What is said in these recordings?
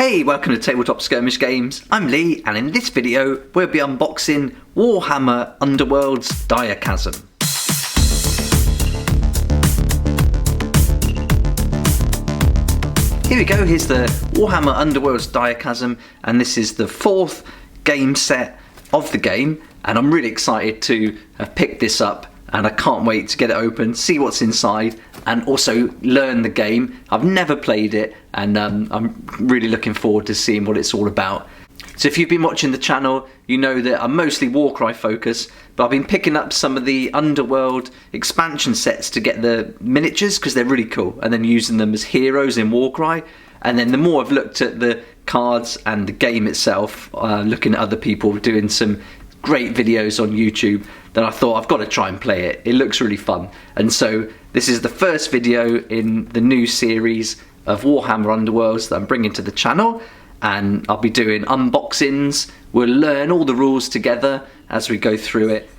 Hey, welcome to Tabletop Skirmish Games. I'm Lee, and in this video we'll be unboxing Warhammer Underworlds Direchasm. Here we go, here's the Warhammer Underworlds Direchasm, and this is the fourth game set of the game, and I'm really excited to have picked this up, and I can't wait to get it open, see what's inside, and also learn the game. I've never played it, and I'm really looking forward to seeing what it's all about. So if you've been watching the channel, you know that I'm mostly Warcry focused, but I've been picking up some of the Underworld expansion sets to get the miniatures because they're really cool, and then using them as heroes in Warcry. And then the more I've looked at the cards and the game itself, looking at other people doing some great videos on YouTube, then I thought I've got to try and play it. It looks really fun. And so this is the first video in the new series of Warhammer Underworlds that I'm bringing to the channel, and I'll be doing unboxings. We'll learn all the rules together as we go through it.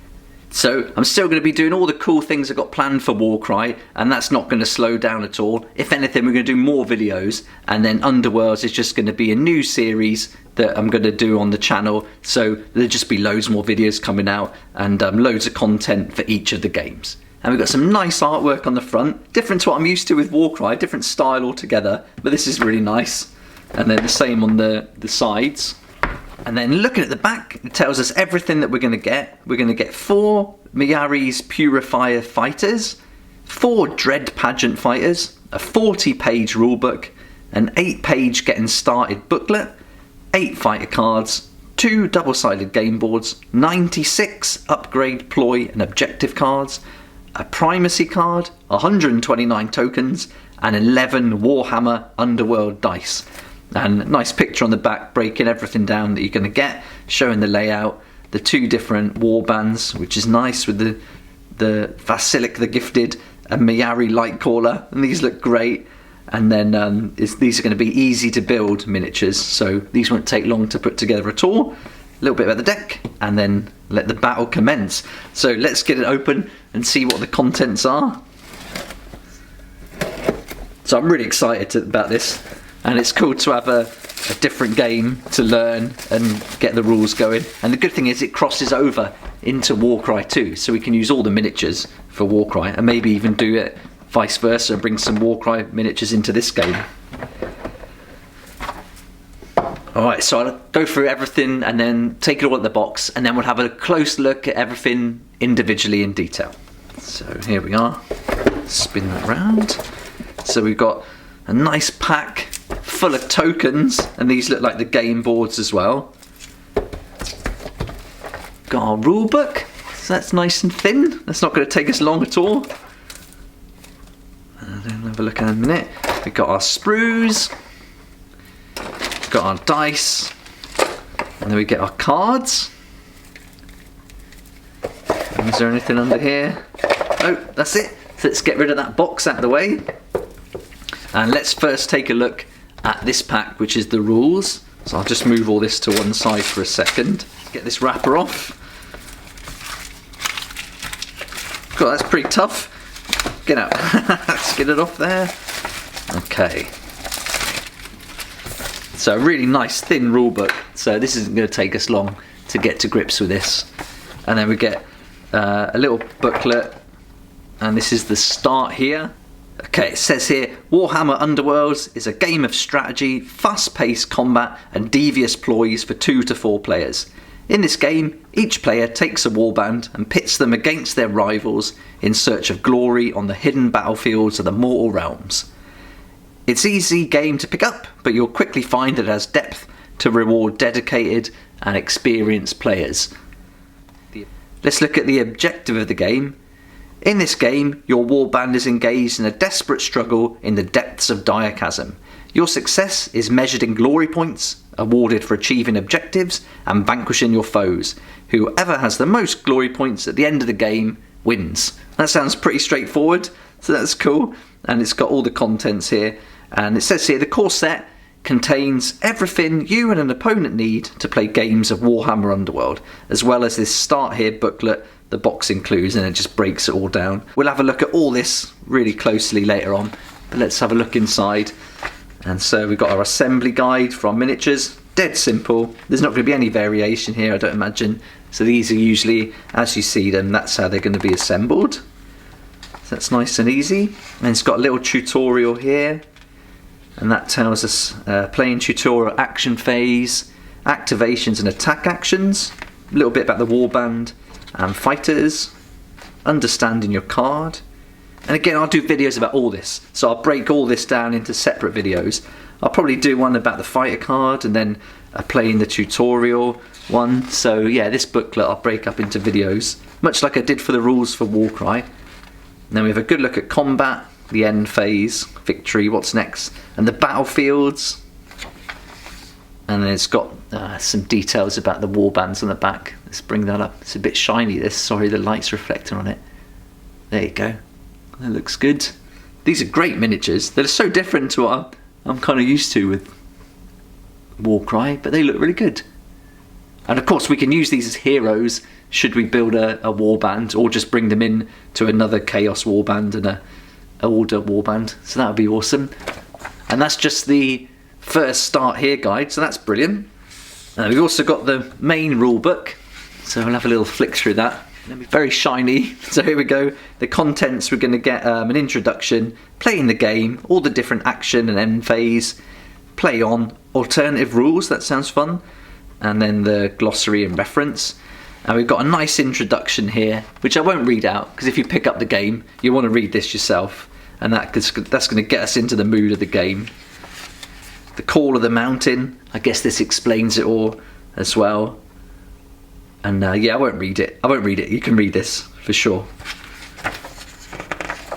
So I'm still going to be doing all the cool things I've got planned for Warcry, and that's not going to slow down at all. If anything, we're going to do more videos, and then Underworlds is just going to be a new series that I'm going to do on the channel. So there'll just be loads more videos coming out, and loads of content for each of the games. And we've got some nice artwork on the front, different to what I'm used to with Warcry, different style altogether, but this is really nice. And then the same on the sides. And then looking at the back, it tells us everything that we're going to get. We're going to get 4 Myaris Purifier fighters, 4 Dread Pageant fighters, a 40-page rulebook, an 8-page getting started booklet, 8 fighter cards, 2 double-sided game boards, 96 upgrade ploy and objective cards, a primacy card, 129 tokens, and 11 Warhammer Underworld dice. And a nice picture on the back breaking everything down that you're going to get, showing the layout, the 2 different war bands, which is nice with the Vasilic the Gifted and Myaris Lightcaller, and these look great. And then these are going to be easy to build miniatures, so these won't take long to put together at all. A little bit about the deck, and then let the battle commence. So let's get it open and see what the contents are. So I'm really excited about this. And it's cool to have a different game to learn and get the rules going. And the good thing is it crosses over into Warcry too, so we can use all the miniatures for Warcry, and maybe even do it vice versa, bring some Warcry miniatures into this game. Alright, so I'll go through everything and then take it all at the box, and then we'll have a close look at everything individually in detail. So here we are, spin that round. So we've got a nice pack full of tokens, and these look like the game boards as well. Got our rule book, so that's nice and thin. That's not going to take us long at all. And then have a look in a minute. We've got our sprues, got our dice, and then we get our cards. And is there anything under here? Oh, that's it. So let's get rid of that box out of the way. And let's first take a look at this pack, which is the rules. So I'll just move all this to one side for a second. Get this wrapper off. God, that's pretty tough. Get out. Let's get it off there. Okay. So a really nice thin rule book. So this isn't going to take us long to get to grips with this. And then we get a little booklet. And this is the start here. Okay, it says here, Warhammer Underworlds is a game of strategy, fast-paced combat and devious ploys for 2 to 4 players. In this game, each player takes a warband and pits them against their rivals in search of glory on the hidden battlefields of the mortal realms. It's an easy game to pick up, but you'll quickly find it has depth to reward dedicated and experienced players. Let's look at the objective of the game. In this game, your warband is engaged in a desperate struggle in the depths of Direchasm. Your success is measured in glory points, awarded for achieving objectives and vanquishing your foes. Whoever has the most glory points at the end of the game wins. That sounds pretty straightforward, so that's cool. And it's got all the contents here. And it says here, the core set contains everything you and an opponent need to play games of Warhammer Underworld, as well as this start here booklet the box includes, and it just breaks it all down. We'll have a look at all this really closely later on, but let's have a look inside And so we've got our assembly guide for our miniatures. Dead simple. There's not going to be any variation here, I don't imagine. So these are usually, as you see them, that's how they're going to be assembled. So that's nice and easy. And it's got a little tutorial here. And that tells us playing tutorial, action phase, activations and attack actions. A little bit about the warband and fighters. Understanding your card. And again, I'll do videos about all this. So I'll break all this down into separate videos. I'll probably do one about the fighter card and then playing the tutorial one. So yeah, this booklet I'll break up into videos, much like I did for the rules for Warcry. And then we have a good look at combat, the end phase, victory, what's next, and the battlefields. And then it's got some details about the warbands on the back. Let's bring that up. It's a bit shiny, this. Sorry, the light's reflecting on it. There you go. That looks good. These are great miniatures. They're so different to what I'm kind of used to with Warcry, but they look really good. And of course we can use these as heroes should we build a warband, or just bring them in to another Chaos warband and a Order warband. So that would be awesome. And that's just the first start here guide, so that's brilliant. We've also got the main rule book, so we'll have a little flick through that. Very shiny. So here we go. The contents, we're going to get an introduction, playing the game, all the different action and end phase, play on, alternative rules, that sounds fun, and then the glossary and reference. And we've got a nice introduction here, which I won't read out, because if you pick up the game, you want to read this yourself, and that's going to get us into the mood of the game. The Call of the Mountain, I guess this explains it all as well. And yeah, I won't read it. You can read this for sure.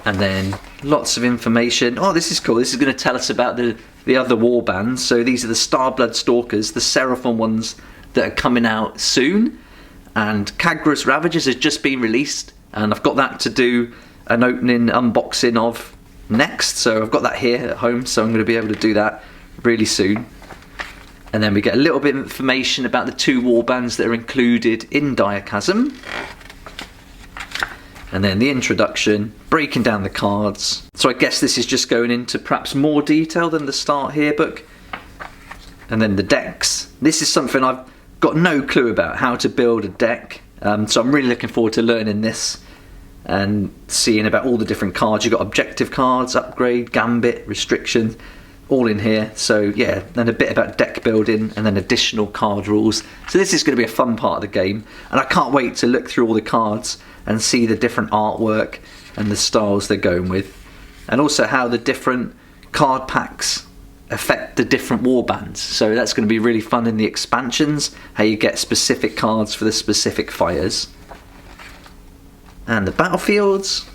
And then lots of information. Oh, this is cool. This is going to tell us about the other warbands. So these are the Starblood Stalkers, the Seraphon ones that are coming out soon. And Kagra's Ravagers has just been released. And I've got that to do an opening unboxing of next. So I've got that here at home. So I'm going to be able to do that really soon. And then we get a little bit of information about the two warbands that are included in Direchasm. And then the introduction, breaking down the cards. So I guess this is just going into perhaps more detail than the Start Here book. And then the decks. This is something I've got no clue about, how to build a deck. So I'm really looking forward to learning this and seeing about all the different cards. You've got objective cards, upgrade, gambit, restrictions, all in here. So yeah, then a bit about deck building and then additional card rules. So this is going to be a fun part of the game, and I can't wait to look through all the cards and see the different artwork and the styles they're going with, and also how the different card packs affect the different warbands. So that's going to be really fun in the expansions, how you get specific cards for the specific fighters. And the battlefields.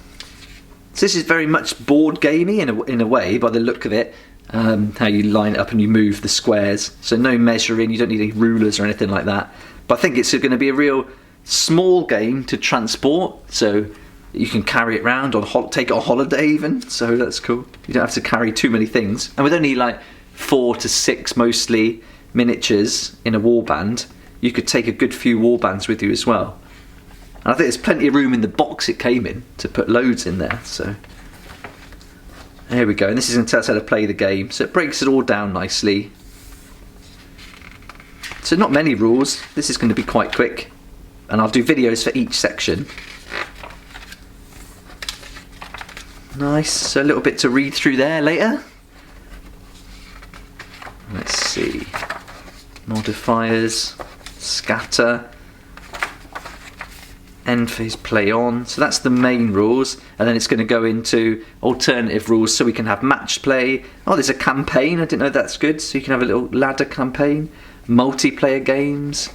So this is very much board gamey in a way, by the look of it. How you line it up and you move the squares, so no measuring, you don't need any rulers or anything like that. But I think it's going to be a real small game to transport, so you can carry it around on take it on holiday even, so that's cool. You don't have to carry too many things, and with only like 4 to 6 mostly miniatures in a warband, you could take a good few warbands with you as well. And I think there's plenty of room in the box it came in to put loads in there. So there we go, and this is going to tell us how to play the game, so it breaks it all down nicely. So not many rules, this is going to be quite quick, and I'll do videos for each section. Nice, so a little bit to read through there later. Let's see, modifiers, scatter, end phase, play on. So that's the main rules, and then it's going to go into alternative rules, so we can have match play. Oh, there's a campaign, I didn't know that's good, so you can have a little ladder campaign, multiplayer games,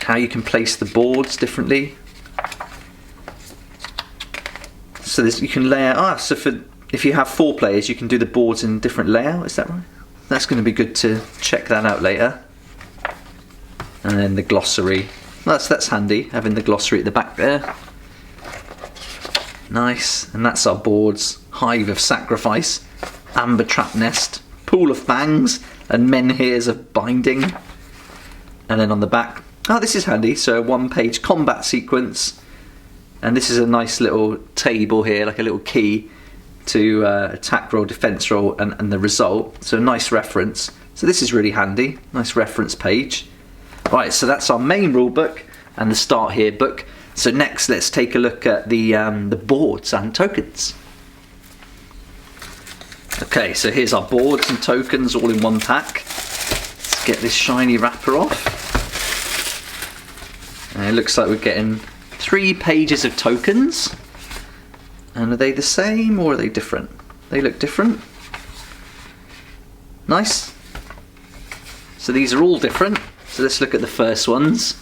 how you can place the boards differently. So you can layer, so if you have 4 players you can do the boards in different layout, is that right? That's going to be good to check that out later. And then the glossary. That's handy, having the glossary at the back there. Nice, and that's our boards. Hive of Sacrifice, Amber Trap Nest, Pool of Fangs, and Menhirs of Binding. And then on the back, oh, this is handy, so a 1-page combat sequence. And this is a nice little table here, like a little key to attack roll, defense roll, and the result. So nice reference. So this is really handy. Nice reference page. Right, so that's our main rule book and the Start Here book. So next, let's take a look at the boards and tokens. Okay, so here's our boards and tokens all in one pack. Let's get this shiny wrapper off. And it looks like we're getting 3 pages of tokens. And are they the same or are they different? They look different. Nice. So these are all different. So let's look at the first ones.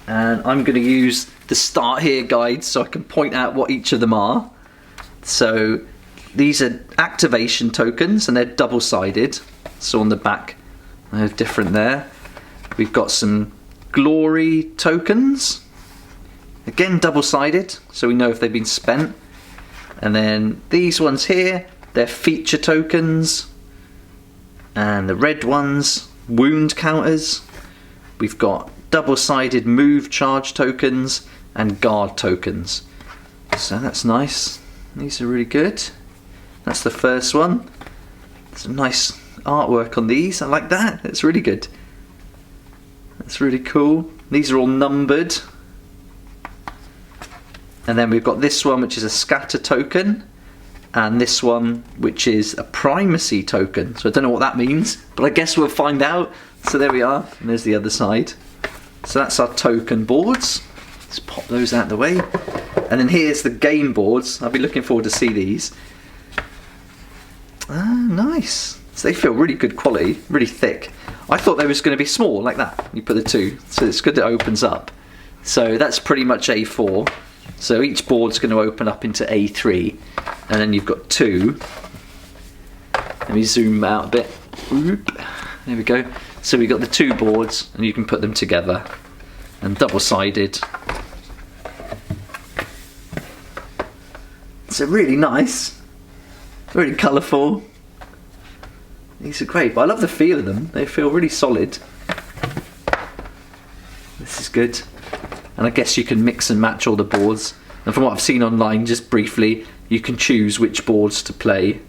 And I'm going to use the Start Here guide so I can point out what each of them are. So these are activation tokens and they're double-sided. So on the back they're different there. We've got some glory tokens. Again, double-sided, so we know if they've been spent. And then these ones here, they're feature tokens. And the red ones, wound counters. We've got double-sided move charge tokens and guard tokens. So that's nice. These are really good. That's the first one. Some nice artwork on these. I like that. It's really good. That's really cool. These are all numbered. And then we've got this one, which is a scatter token, and this one, which is a primacy token. So I don't know what that means, but I guess we'll find out. So there we are, and there's the other side. So that's our token boards. Let's pop those out of the way. And then here's the game boards. I'll be looking forward to see these. Ah, nice. So they feel really good quality, really thick. I thought they was going to be small, like that. You put the 2, so it's good it opens up. So that's pretty much A4. So each board's going to open up into A3, and then you've got 2. Let me zoom out a bit. Oop. There we go. So we've got the 2 boards, and you can put them together, and double-sided. So really nice, really colourful. These are great, but I love the feel of them. They feel really solid. This is good. And I guess you can mix and match all the boards. And from what I've seen online, just briefly, you can choose which boards to play.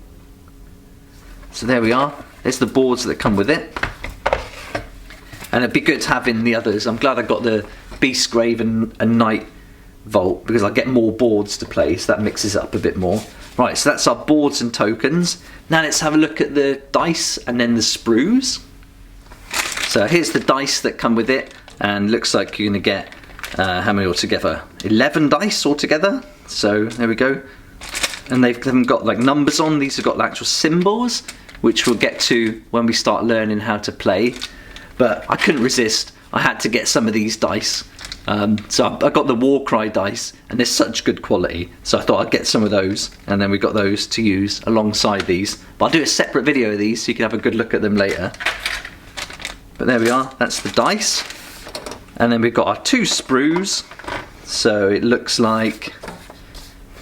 So there we are. There's the boards that come with it. And it'd be good having the others. I'm glad I got the Beastgrave and Nightvault, because I get more boards to play, so that mixes it up a bit more. Right, so that's our boards and tokens. Now let's have a look at the dice and then the sprues. So here's the dice that come with it, and looks like you're going to get how many altogether? 11 dice altogether. So there we go. And they've got like numbers on. These have got actual symbols, which we'll get to when we start learning how to play. But I couldn't resist. I had to get some of these dice. So I got the Warcry dice, and they're such good quality. So I thought I'd get some of those, and then we got those to use alongside these. But I'll do a separate video of these so you can have a good look at them later. But there we are. That's the dice. And then we've got our 2 sprues. So it looks like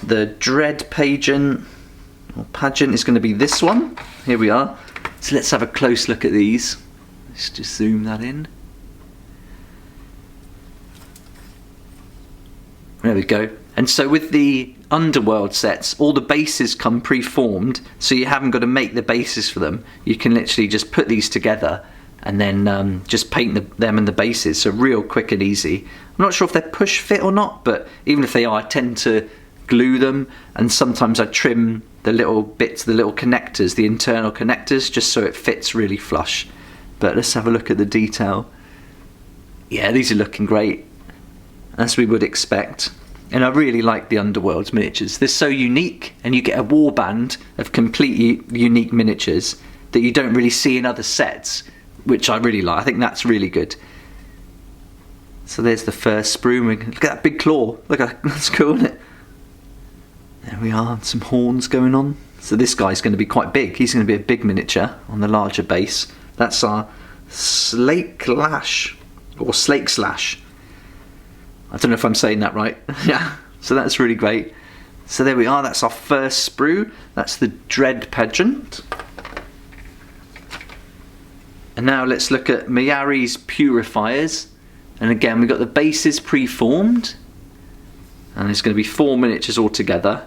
the Dread Pageant, or Pageant, is going to be this one. Here we are. So let's have a close look at these. Let's just zoom that in. There we go. And so with the Underworld sets, all the bases come pre-formed, so you haven't got to make the bases for them. You can literally just put these together and then just paint them and the bases, so real quick and easy. I'm not sure if they're push fit or not, but even if they are, I tend to glue them, and sometimes I trim the little bits, the little connectors, the internal connectors, just so it fits really flush. But let's have a look at the detail. Yeah, these are looking great, as we would expect. And I really like the Underworlds miniatures. They're so unique, and you get a warband of completely unique miniatures that you don't really see in other sets, which I really like. I think that's really good. So there's the first sprue. Look at that big claw. Look at that. That's cool, isn't it? There we are. Some horns going on. So this guy's going to be quite big. He's going to be a big miniature on the larger base. That's our Slake Lash, or Slake Slash. I don't know if I'm saying that right. Yeah, so that's really great. So there we are, that's our first sprue. That's the Dread Pageant. And now let's look at Myaris Purifiers. And again, we've got the bases pre-formed. And there's going to be 4 miniatures altogether.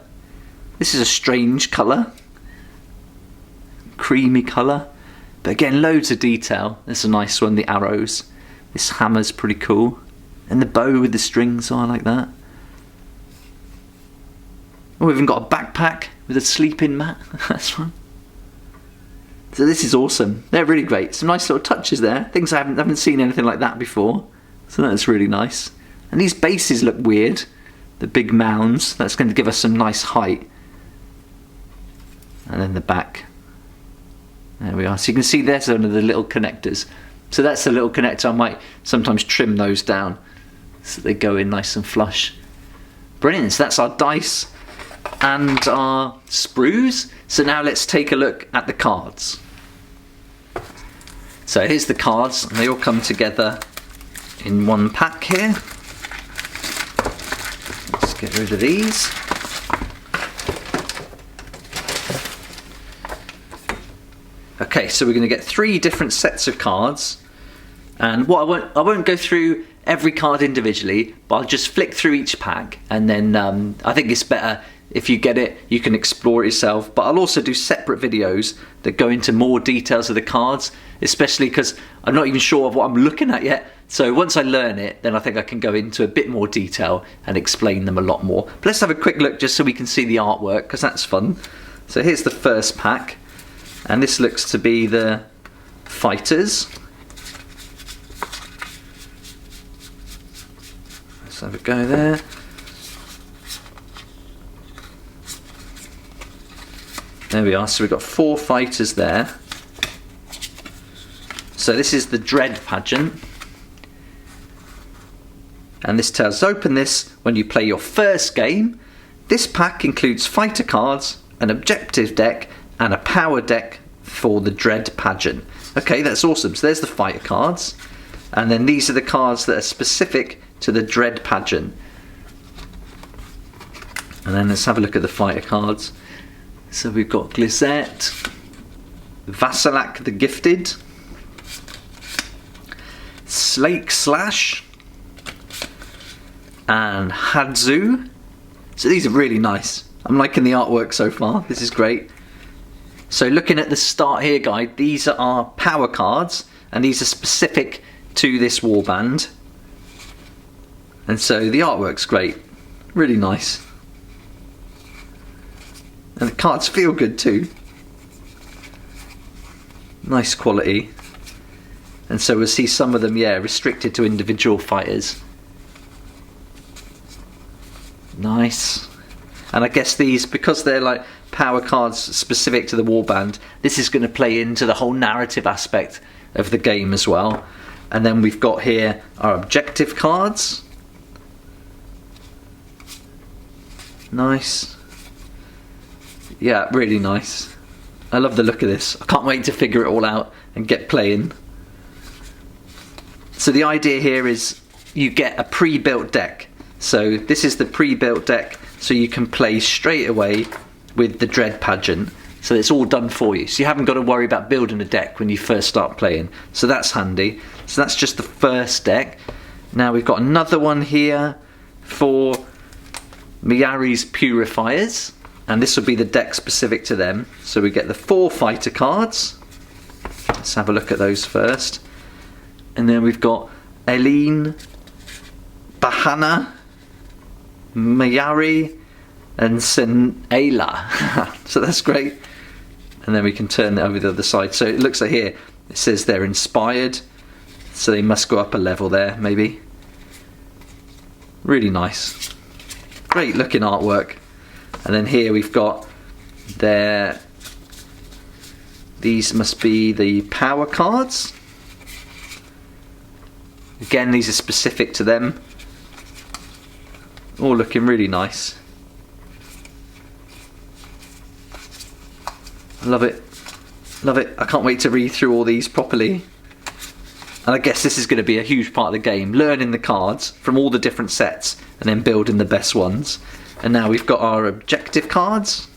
This is a strange colour. Creamy colour. But again, loads of detail. There's a nice one, the arrows. This hammer's pretty cool. And the bow with the strings, I like that. Oh, we've even got a backpack with a sleeping mat. That's fun. So this is awesome. They're really great. Some nice little touches there. Things I haven't seen anything like that before. So that's really nice. And these bases look weird. The big mounds. That's going to give us some nice height. And then the back. There we are. So you can see there's one of the little connectors. So that's the little connector. I might sometimes trim those down so they go in nice and flush. Brilliant. So that's our dice and our sprues. So now let's take a look at the cards. So here's the cards, and they all come together in one pack here. Let's get rid of these. Okay, so we're going to get 3 different sets of cards, and what I won't go through every card individually, but I'll just flick through each pack, and then I think it's better if you get it, you can explore it yourself. But I'll also do separate videos that go into more details of the cards, especially because I'm not even sure of what I'm looking at yet. So once I learn it, then I think I can go into a bit more detail and explain them a lot more. But let's have a quick look just so we can see the artwork, because that's fun. So here's the first pack. And this looks to be the fighters. Let's have a go there. There we are, so we've got 4 fighters there. So this is the Dread Pageant. And this tells us, open this when you play your first game. This pack includes fighter cards, an objective deck, and a power deck for the Dread Pageant. Okay, that's awesome. So there's the fighter cards. And then these are the cards that are specific to the Dread Pageant. And then let's have a look at the fighter cards. So we've got Glissette, Vasilak the Gifted, Slake Slash, and Hadzu. So these are really nice. I'm liking the artwork so far. This is great. So looking at the start here guide, these are our power cards, and these are specific to this warband. And so the artwork's great. Really nice. And the cards feel good too. Nice quality. And so we'll see some of them, yeah, restricted to individual fighters. Nice. And I guess these, because they're like power cards specific to the warband, this is going to play into the whole narrative aspect of the game as well. And then we've got here our objective cards. Nice. Yeah, really nice. I love the look of this. I can't wait to figure it all out and get playing. So the idea here is you get a pre-built deck. So this is the pre-built deck, so you can play straight away with the Dread Pageant. So it's all done for you. So you haven't got to worry about building a deck when you first start playing. So that's handy. So that's just the first deck. Now we've got another one here for Myaris Purifiers. And this will be the deck specific to them. So we get the 4 fighter cards. Let's have a look at those first. And then we've got Eileen, Bahana, Mayari, and Senela. So that's great. And then we can turn it over the other side. So it looks like here it says they're inspired. So they must go up a level there, maybe. Really nice. Great looking artwork. And then here we've got these must be the power cards. Again, these are specific to them. All looking really nice. I love it. Love it. I can't wait to read through all these properly. And I guess this is going to be a huge part of the game. Learning the cards from all the different sets and then building the best ones. And now we've got our objective cards.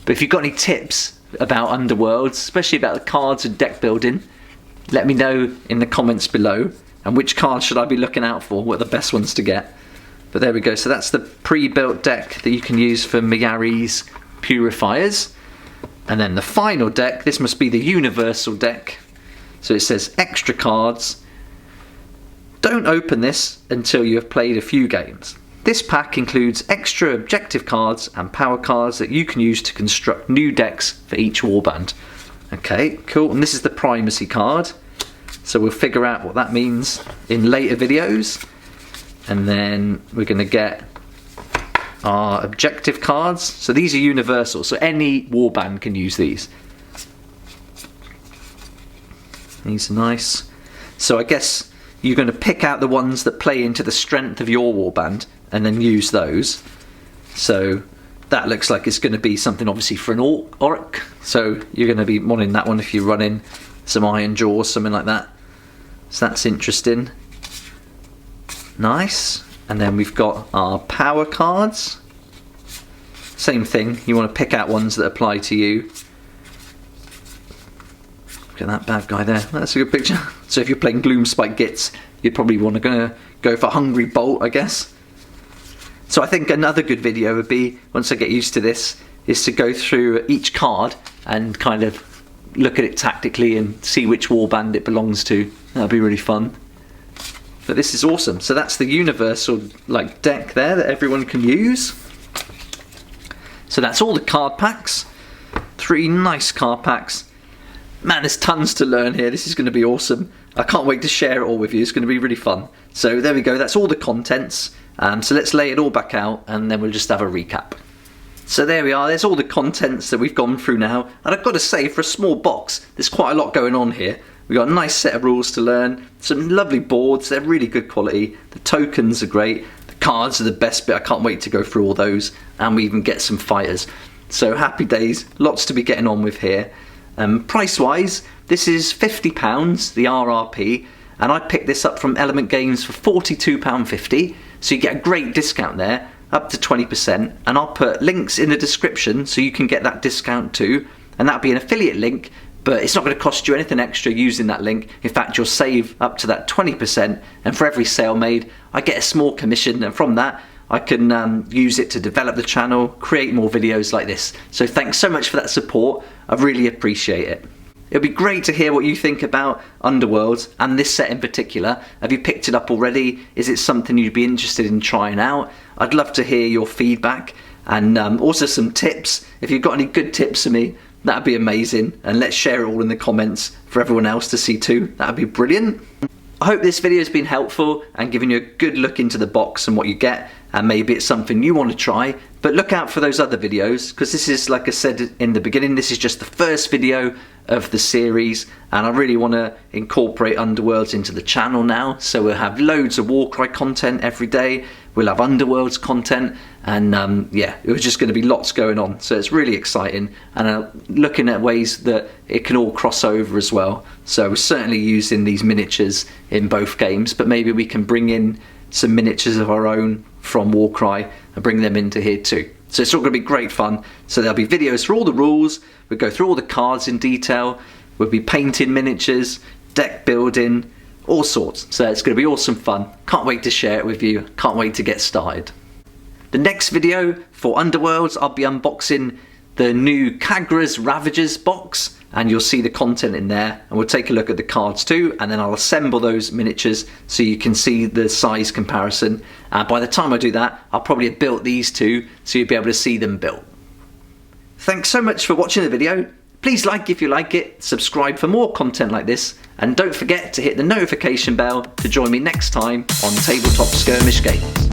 But if you've got any tips about Underworlds, especially about the cards and deck building, let me know in the comments below. and which cards should I be looking out for, what are the best ones to get. But there we go, so that's the pre-built deck that you can use for Myaris Purifiers. And then the final deck, this must be the universal deck. So it says extra cards. Don't open this until you have played a few games. This pack includes extra objective cards and power cards that you can use to construct new decks for each warband. Okay, cool, and this is the primacy card. So we'll figure out what that means in later videos. And then we're going to get our objective cards. So these are universal, so any warband can use these. These are nice. So I guess you're going to pick out the ones that play into the strength of your warband and then use those. So that looks like it's going to be something obviously for an orc. So you're going to be wanting that one if you're running some iron jaws, something like that. So that's interesting. Nice. And then we've got our power cards. Same thing, you want to pick out ones that apply to you. Look at that bad guy there, that's a good picture. So if you're playing Gloomspike Gits, you'd probably want to go for Hungry Bolt, I guess. So I think another good video would be, once I get used to this, is to go through each card and kind of look at it tactically and see which warband it belongs to. That'd be really fun. But this is awesome. So that's the universal deck there that everyone can use. So that's all the card packs. 3 nice card packs. Man, there's tons to learn here. This is going to be awesome. I can't wait to share it all with you. It's going to be really fun. So there we go. That's all the contents. So let's lay it all back out and then we'll just have a recap. So there we are. There's all the contents that we've gone through now. And I've got to say, for a small box, there's quite a lot going on here. We've got a nice set of rules to learn. Some lovely boards. They're really good quality. The tokens are great. The cards are the best bit. I can't wait to go through all those. And we even get some fighters. So happy days. Lots to be getting on with here. Price wise, this is £50, the RRP, and I picked this up from Element Games for £42.50, so you get a great discount there, up to 20%, and I'll put links in the description so you can get that discount too, and that'll be an affiliate link, but it's not going to cost you anything extra using that link. In fact, you'll save up to that 20%, and for every sale made, I get a small commission, and from that, I can use it to develop the channel, create more videos like this. So thanks so much for that support. I really appreciate it. It'd be great to hear what you think about Underworlds and this set in particular. Have you picked it up already? Is it something you'd be interested in trying out? I'd love to hear your feedback and also some tips. If you've got any good tips for me, that'd be amazing. And let's share it all in the comments for everyone else to see too. That'd be brilliant. I hope this video has been helpful and given you a good look into the box and what you get, and maybe it's something you want to try, but look out for those other videos, because this is, like I said in the beginning, this is just the first video of the series, and I really want to incorporate Underworlds into the channel now, so we'll have loads of Warcry content every day, we'll have Underworlds content, and yeah, it was just going to be lots going on, so it's really exciting, and looking at ways that it can all cross over as well. So we're certainly using these miniatures in both games, but maybe we can bring in some miniatures of our own from Warcry and bring them into here too. So it's all going to be great fun. So there'll be videos for all the rules, we'll go through all the cards in detail, we'll be painting miniatures, deck building, all sorts. So it's going to be awesome fun. Can't wait to share it with you, can't wait to get started. The next video for Underworlds, I'll be unboxing the new Kagra's Ravagers box, and you'll see the content in there, and we'll take a look at the cards too, and then I'll assemble those miniatures so you can see the size comparison. And by the time I do that, I'll probably have built these two, so you'll be able to see them built. Thanks so much for watching the video. Please like if you like it, subscribe for more content like this, and don't forget to hit the notification bell to join me next time on Tabletop Skirmish Games.